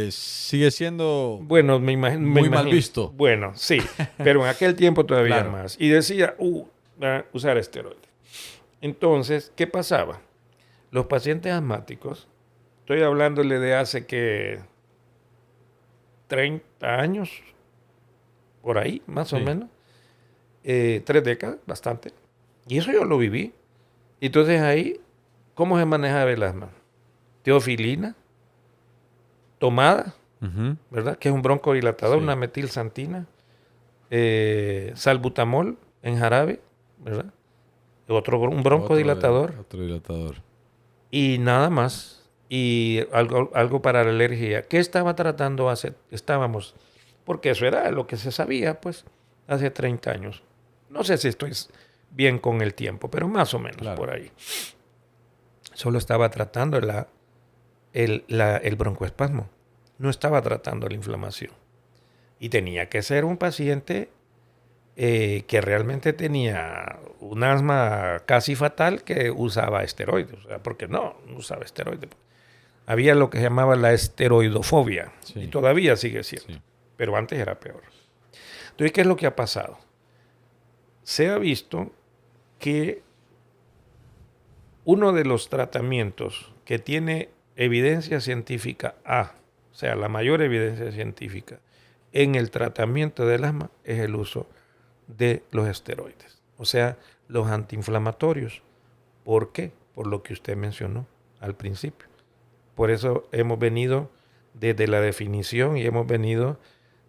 Sigue siendo bueno, me imagino, muy mal visto. Bueno, sí, pero en aquel tiempo todavía Claro. más. Y decía, usar esteroides. Entonces, ¿qué pasaba? Los pacientes asmáticos, estoy hablándole de hace que 30 años, por ahí, más o menos, 3 décadas, bastante. Y eso yo lo viví. Entonces ahí, ¿cómo se manejaba el asma? Teofilina, tomada, ¿verdad? Que es un broncodilatador, una metilsantina, salbutamol en jarabe, ¿verdad? Un broncodilatador. Otro dilatador. Y nada más. Y algo para la alergia. ¿Qué estaba tratando estábamos? Porque eso era lo que se sabía, pues, hace 30 años. No sé si estoy bien con el tiempo, pero más o menos por ahí. Solo estaba tratando el broncoespasmo. No estaba tratando la inflamación. Y tenía que ser un paciente que realmente tenía un asma casi fatal, que usaba esteroides. O sea, porque no usaba esteroides. Había lo que se llamaba la esteroidofobia. Y todavía sigue siendo. Sí. Pero antes era peor. Entonces, ¿qué es lo que ha pasado? Se ha visto que uno de los tratamientos que tiene evidencia científica o sea, la mayor evidencia científica en el tratamiento del asma, es el uso de los esteroides, o sea, los antiinflamatorios. ¿Por qué? Por lo que usted mencionó al principio. Por eso hemos venido desde la definición y hemos venido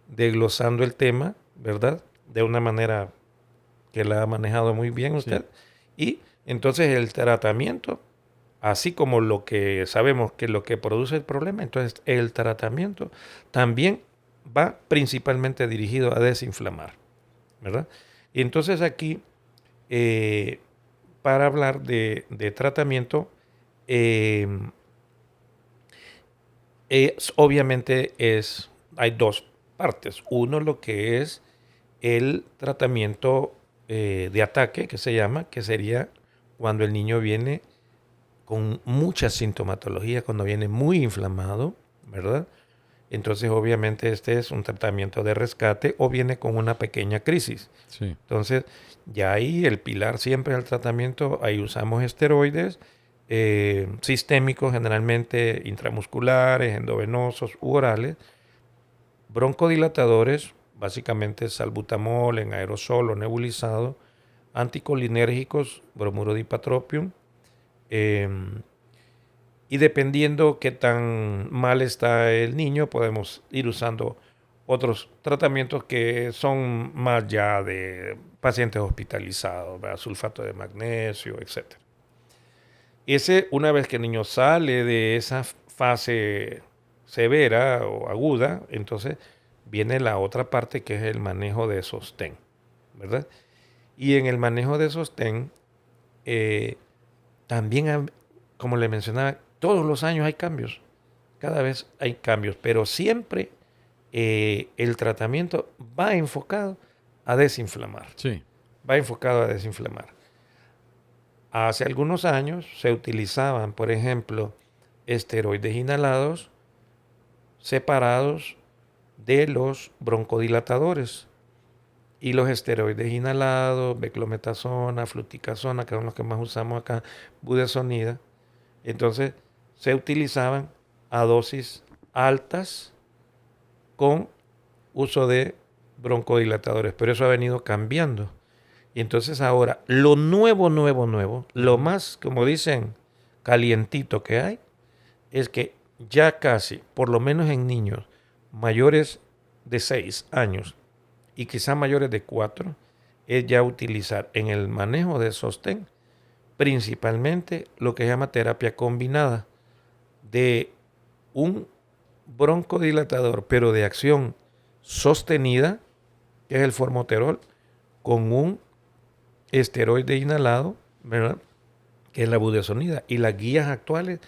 desglosando el tema, ¿verdad? De una manera que la ha manejado muy bien usted. Sí. Y entonces el tratamiento, así como lo que sabemos que es lo que produce el problema, entonces el tratamiento también va principalmente dirigido a desinflamar, ¿verdad? Y entonces aquí, para hablar de tratamiento, obviamente hay dos partes. Uno, lo que es el tratamiento de ataque, que se llama, que sería cuando el niño viene con mucha sintomatología, cuando viene muy inflamado, ¿verdad? Entonces, obviamente, este es un tratamiento de rescate, o viene con una pequeña crisis. Sí. Entonces, ya ahí el pilar siempre del tratamiento, ahí usamos esteroides sistémicos, generalmente intramusculares, endovenosos u orales, broncodilatadores, básicamente salbutamol en aerosol o nebulizado, anticolinérgicos, bromuro de ipratropium, y dependiendo qué tan mal está el niño, podemos ir usando otros tratamientos que son más ya de pacientes hospitalizados, ¿verdad? Sulfato de magnesio, etc. Una vez que el niño sale de esa fase severa o aguda, entonces viene la otra parte, que es el manejo de sostén, ¿verdad? Y en el manejo de sostén, también, como le mencionaba, todos los años hay cambios. Cada vez hay cambios, pero siempre el tratamiento va enfocado a desinflamar. Sí. Va enfocado a desinflamar. Hace algunos años se utilizaban, por ejemplo, esteroides inhalados separados de los broncodilatadores. Y los esteroides inhalados, beclometasona, fluticasona, que son los que más usamos acá, budesonida, entonces se utilizaban a dosis altas con uso de broncodilatadores, pero eso ha venido cambiando. Y entonces ahora, lo nuevo, lo más, como dicen, calientito que hay, es que ya casi, por lo menos en niños mayores de 6 años y quizá mayores de 4, es ya utilizar en el manejo de sostén principalmente lo que se llama terapia combinada de un broncodilatador, pero de acción sostenida, que es el formoterol, con un esteroide inhalado, ¿verdad?, que es la budesonida. Y las guías actuales,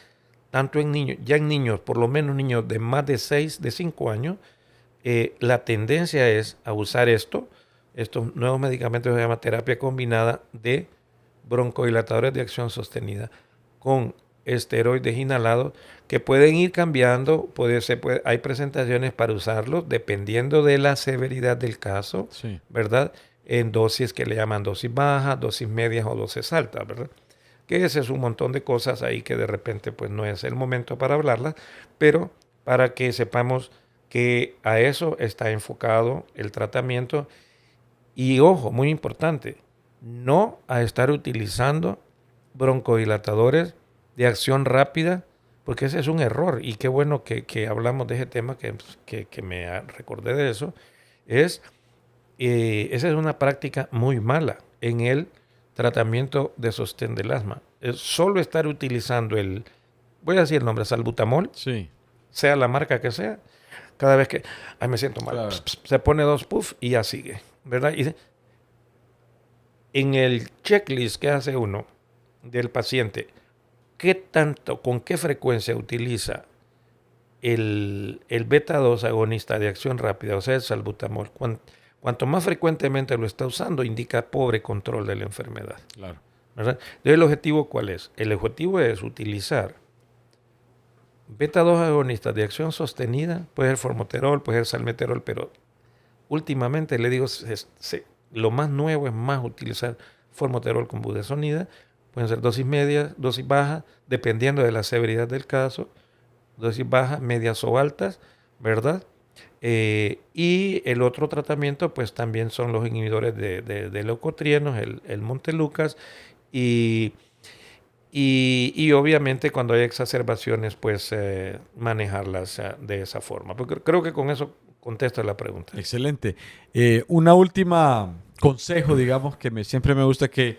tanto en niños, ya en niños, por lo menos niños de más de 5 años, la tendencia es a usar estos nuevos medicamentos que se llama terapia combinada de broncodilatadores de acción sostenida con esteroides inhalados que pueden ir cambiando. Hay presentaciones para usarlos dependiendo de la severidad del caso, Sí. ¿verdad? En dosis que le llaman dosis bajas, dosis medias o dosis altas, ¿verdad? Que ese es un montón de cosas ahí que de repente pues no es el momento para hablarlas, pero para que sepamos que a eso está enfocado el tratamiento. Y ojo, muy importante, no a estar utilizando broncodilatadores de acción rápida, porque ese es un error. Y qué bueno que hablamos de ese tema, que me recordé de eso. Esa es una práctica muy mala en el tratamiento de sostén del asma. Es solo estar utilizando voy a decir el nombre, salbutamol, Sí. sea la marca que sea, cada vez que me siento mal, Claro. se pone 2 puffs y ya sigue, ¿verdad? Y en el checklist que hace uno del paciente, con qué frecuencia utiliza el beta-2 agonista de acción rápida, o sea, el salbutamol, cuanto más frecuentemente lo está usando, indica pobre control de la enfermedad, Claro. ¿verdad? Entonces, ¿el objetivo cuál es? El objetivo es utilizar beta-2 agonistas de acción sostenida, puede ser formoterol, puede ser salmeterol, pero últimamente le digo, lo más nuevo es más utilizar formoterol con budesonida. Pueden ser dosis medias, dosis bajas, dependiendo de la severidad del caso, dosis bajas, medias o altas, ¿verdad? Y el otro tratamiento pues también son los inhibidores de leucotrienos, el Montelukast, y obviamente cuando hay exacerbaciones pues manejarlas de esa forma. Porque creo que con eso contesto la pregunta. Excelente. Una última consejo, digamos, que siempre me gusta que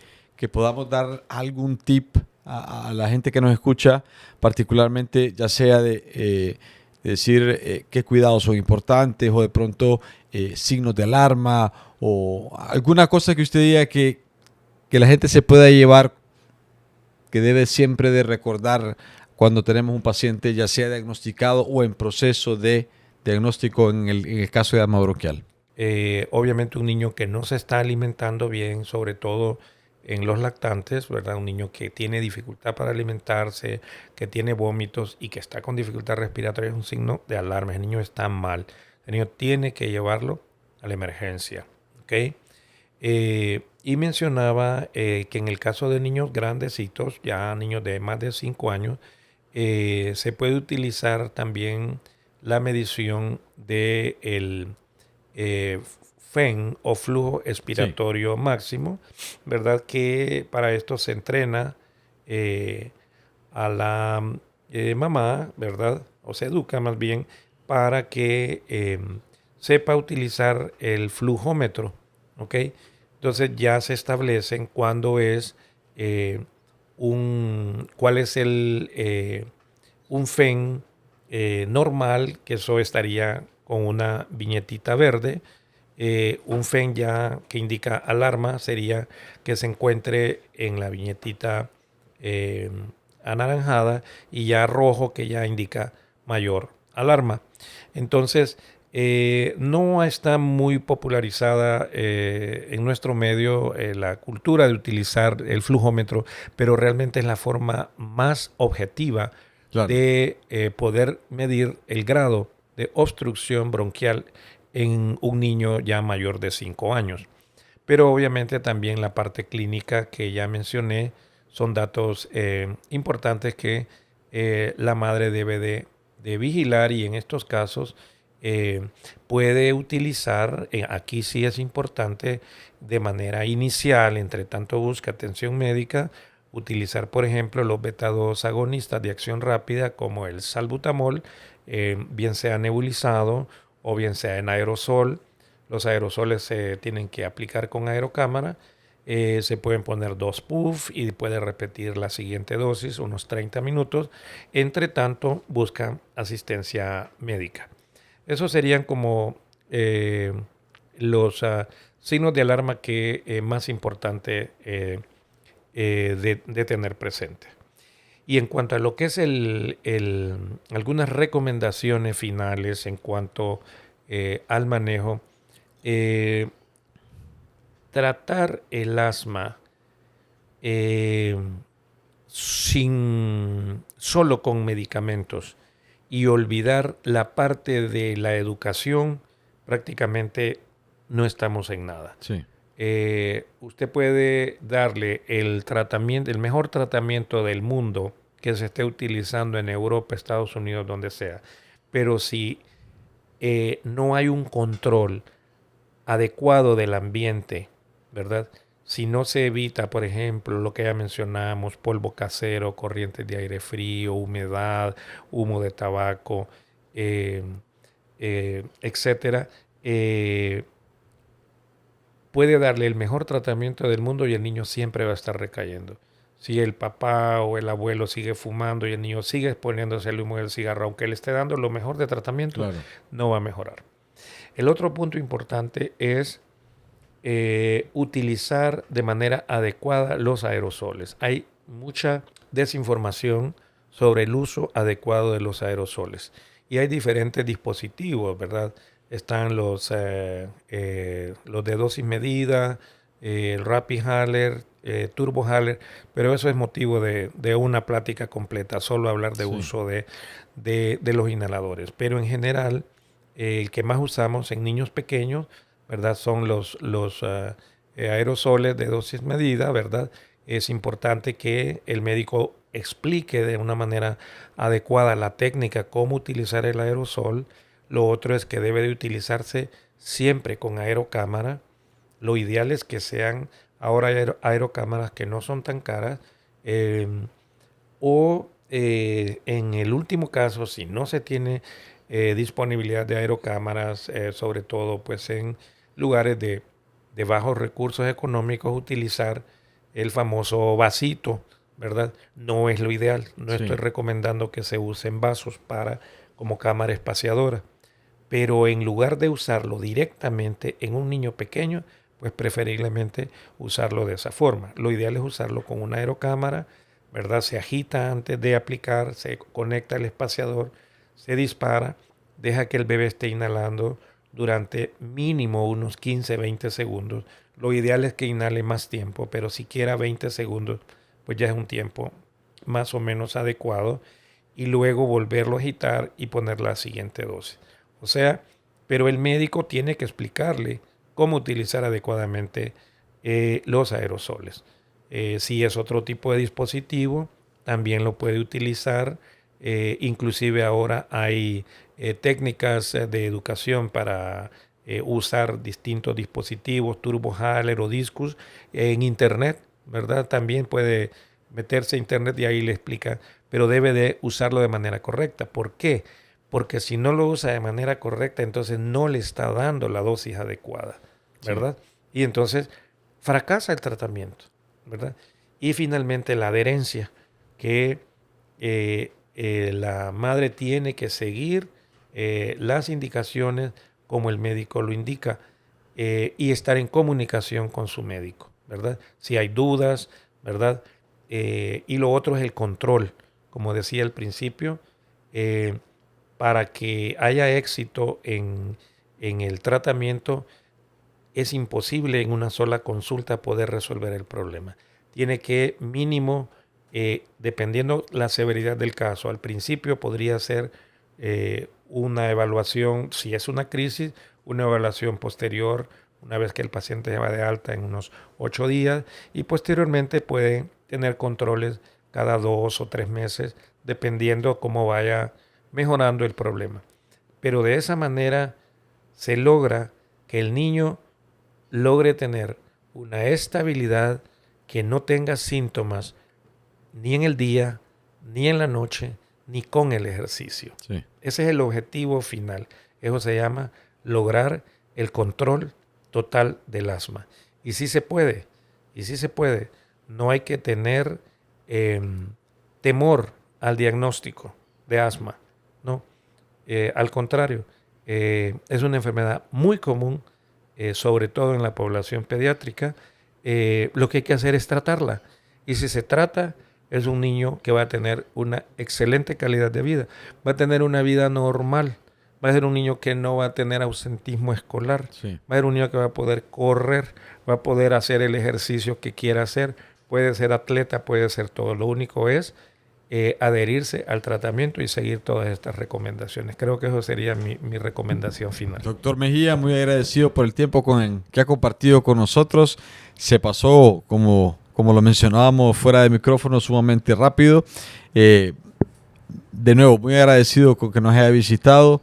podamos dar algún tip a la gente que nos escucha, particularmente ya sea de decir qué cuidados son importantes o de pronto signos de alarma o alguna cosa que usted diga que la gente se pueda llevar, que debe siempre de recordar cuando tenemos un paciente ya sea diagnosticado o en proceso de diagnóstico en el caso de asma bronquial. Obviamente un niño que no se está alimentando bien, sobre todo en los lactantes, ¿verdad? Un niño que tiene dificultad para alimentarse, que tiene vómitos y que está con dificultad respiratoria es un signo de alarma. El niño está mal. El niño tiene que llevarlo a la emergencia, ¿ok? Y mencionaba que en el caso de niños grandecitos, ya niños de más de 5 años, se puede utilizar también la medición del FEN o flujo expiratorio máximo, ¿verdad? Que para esto se entrena a la mamá, ¿verdad? O se educa más bien para que sepa utilizar el flujómetro, ¿ok? Entonces ya se establecen cuándo es cuál es un FEN normal, que eso estaría con una viñetita verde. Un FEN ya que indica alarma sería que se encuentre en la viñetita anaranjada, y ya rojo, que ya indica mayor alarma. Entonces, no está muy popularizada en nuestro medio la cultura de utilizar el flujómetro, pero realmente es la forma más objetiva de poder medir el grado de obstrucción bronquial en un niño ya mayor de 5 años. Pero obviamente también la parte clínica que ya mencioné son datos importantes que la madre debe de vigilar, y en estos casos puede utilizar, aquí sí es importante, de manera inicial, entre tanto busca atención médica, utilizar, por ejemplo, los beta-2 agonistas de acción rápida como el salbutamol, bien sea nebulizado o bien sea en aerosol. Los aerosoles se tienen que aplicar con aerocámara. Se pueden poner 2 puff y puede repetir la siguiente dosis unos 30 minutos. Entre tanto, buscan asistencia médica. Esos serían como los signos de alarma que más importante de tener presente. Y en cuanto a lo que es algunas recomendaciones finales en cuanto al manejo, tratar el asma solo con medicamentos y olvidar la parte de la educación, prácticamente no estamos en nada. Sí. Usted puede darle el mejor tratamiento del mundo que se esté utilizando en Europa, Estados Unidos, donde sea, pero si no hay un control adecuado del ambiente, ¿verdad? Si no se evita, por ejemplo, lo que ya mencionamos, polvo casero, corrientes de aire frío, humedad, humo de tabaco, etcétera, puede darle el mejor tratamiento del mundo y el niño siempre va a estar recayendo. Si el papá o el abuelo sigue fumando y el niño sigue exponiéndose al humo del cigarro, aunque le esté dando lo mejor de tratamiento, claro, no va a mejorar. El otro punto importante es utilizar de manera adecuada los aerosoles. Hay mucha desinformación sobre el uso adecuado de los aerosoles y hay diferentes dispositivos, ¿verdad? Están los de dosis medida, el Rapid Inhaler, Turbo Inhaler, pero eso es motivo de una plática completa, solo hablar de uso de los inhaladores. Pero en general, el que más usamos en niños pequeños, ¿verdad? Son los aerosoles de dosis medida, ¿verdad? Es importante que el médico explique de una manera adecuada la técnica, cómo utilizar el aerosol. Lo otro es que debe de utilizarse siempre con aerocámara. Lo ideal es que sean ahora aerocámaras que no son tan caras, en el último caso, si no se tiene disponibilidad de aerocámaras, sobre todo pues en lugares de bajos recursos económicos, utilizar el famoso vasito, ¿verdad? No es lo ideal. No estoy recomendando que se usen vasos como cámara espaciadora. Pero en lugar de usarlo directamente en un niño pequeño, pues preferiblemente usarlo de esa forma. Lo ideal es usarlo con una aerocámara, ¿verdad? Se agita antes de aplicar, se conecta al espaciador, se dispara, deja que el bebé esté inhalando durante mínimo unos 15-20 segundos. Lo ideal es que inhale más tiempo, pero siquiera 20 segundos, pues ya es un tiempo más o menos adecuado, y luego volverlo a agitar y poner la siguiente dosis. O sea, pero el médico tiene que explicarle cómo utilizar adecuadamente los aerosoles. Si es otro tipo de dispositivo, también lo puede utilizar. Inclusive ahora hay técnicas de educación para usar distintos dispositivos, Turbo Inhaler o Discus, en internet, ¿verdad? También puede meterse a internet y ahí le explica, pero debe de usarlo de manera correcta. ¿Por qué? Porque si no lo usa de manera correcta, entonces no le está dando la dosis adecuada, ¿verdad? Sí. Y entonces fracasa el tratamiento, ¿verdad? Y finalmente la adherencia, que la madre tiene que seguir las indicaciones como el médico lo indica, y estar en comunicación con su médico, ¿verdad? Si hay dudas, ¿verdad? Y lo otro es el control, como decía al principio, para que haya éxito en el tratamiento. Es imposible en una sola consulta poder resolver el problema. Tiene que mínimo, dependiendo la severidad del caso, al principio podría ser una evaluación, si es una crisis, una evaluación posterior, una vez que el paciente se va de alta en unos 8 días, y posteriormente puede tener controles cada 2 o 3 meses, dependiendo cómo vaya mejorando el problema. Pero de esa manera se logra que el niño logre tener una estabilidad, que no tenga síntomas ni en el día, ni en la noche, ni con el ejercicio. Sí. Ese es el objetivo final. Eso se llama lograr el control total del asma. Y sí se puede, No hay que tener temor al diagnóstico de asma, ¿no? Al contrario, es una enfermedad muy común, sobre todo en la población pediátrica. Lo que hay que hacer es tratarla. Y si se trata, es un niño que va a tener una excelente calidad de vida. Va a tener una vida normal. Va a ser un niño que no va a tener ausentismo escolar. Sí. Va a ser un niño que va a poder correr, va a poder hacer el ejercicio que quiera hacer. Puede ser atleta, puede ser todo. Lo único es adherirse al tratamiento y seguir todas estas recomendaciones. Creo que eso sería mi recomendación final. Doctor Mejía, muy agradecido por el tiempo que ha compartido con nosotros. Se pasó, como lo mencionábamos fuera de micrófono, sumamente rápido. De nuevo, muy agradecido con que nos haya visitado.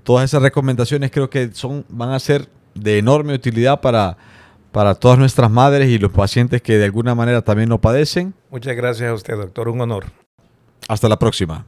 Todas esas recomendaciones creo que van a ser de enorme utilidad para todas nuestras madres y los pacientes que de alguna manera también lo padecen. Muchas gracias a usted, doctor. Un honor. Hasta la próxima.